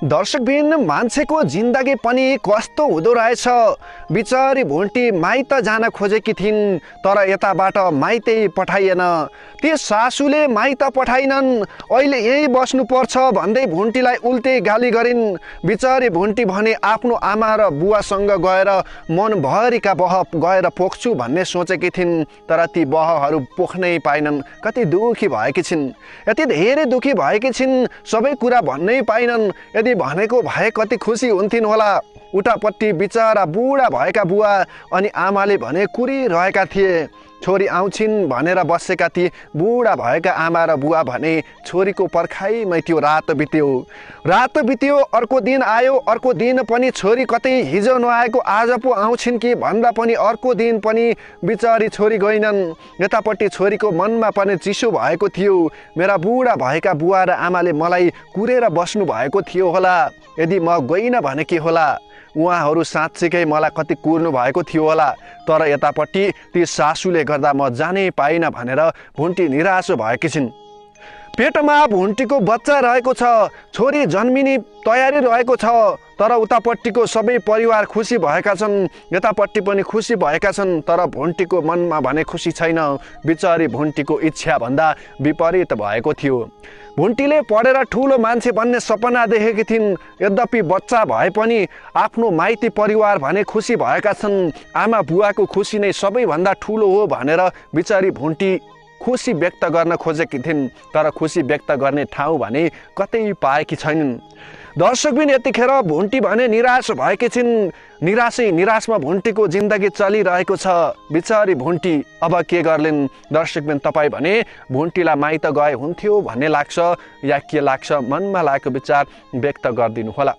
दर्शकबिन मान्छेको जिन्दगी पनि कस्तो हुँदो रहेछ। बिचारी भुन्टी माइत जान खोजेकी थिइन्, तर यताबाट माइतै पठाइएन। ती सासूले माइत पठाइनन्, अहिले यही बस्नुपर्छ भन्दै भुन्टीलाई उल्टे गाली गरिन्। बिचारी भुन्टी भने आफ्नो आमा र बुवासँग गएर मनभरिका बह गएर पोख्छु भन्ने सोचेकी थिइन्, तर ती बहहरू पोख्नै पाइनन्। कति दुखी भएकी छिन्, यति धेरै दुखी भएकी छिन्, सबै कुरा भन्नै पाइनन्। यदि भनेको भए कति खुसी हुन्थिन् होला। उतापट्टि बिचारा बुढा भएका बुवा अनि आमाले भने कुरिरहेका थिए। छोरी आउँछिन् भनेर बसेका ती बुढा भएका आमा र बुवा भने छोरीको पर्खाइमै त्यो रात बित्यो। अर्को दिन आयो, अर्को दिन पनि छोरी कतै हिजो नआएको आज पो आउँछिन् कि भन्दा पनि अर्को दिन पनि बिचारी छोरी गइनन्। यतापट्टि छोरीको मनमा पनि चिसो भएको थियो। मेरा बुढा भएका बुवा र आमाले मलाई कुरेर बस्नु भएको थियो होला। यदि म गइनँ भने के होला? उहाँहरू साँच्चीकै मलाई कति कुर्नु भएको थियो होला। तर यतापट्टि ती सासूले गर्दा म जानै पाइनँ भनेर भुन्टी निराश भएकी छिन्। पेटमा भुन्टीको बच्चा रहेको छ, छोरी जन्मिने तयारी रहेको छ, तर उतापट्टिको सबै परिवार खुसी भएका छन्, यतापट्टि पनि खुसी भएका छन्, तर भुन्टीको मनमा भने खुसी छैन। बिचारी भुन्टीको इच्छा भन्दा विपरीत भएको थियो। भुन्टीले पढेर ठुलो मान्छे बन्ने सपना देखेकी थिइन्। यद्यपि बच्चा भए पनि आफ्नो माइती परिवार भने खुसी भएका छन्। आमा बुवाको खुसी नै सबैभन्दा ठुलो हो भनेर बिचारी भुन्टी खुसी व्यक्त गर्न खोजेकी थिइन्, तर खुसी व्यक्त गर्ने ठाउँ भने कतै पाएकी छैनन्। दर्शकबिन यतिखेर भुन्टी भने निराश भएकी छिन्। निराशमा भुन्टीको जिन्दगी चलिरहेको छ। बिचारी भुन्टी अब के गर्लिन्? दर्शकबिन तपाईँ भने भुन्टीलाई माइत गए हुन्थ्यो भन्ने लाग्छ या के लाग्छ? मनमा लागेको विचार व्यक्त गरिदिनु होला।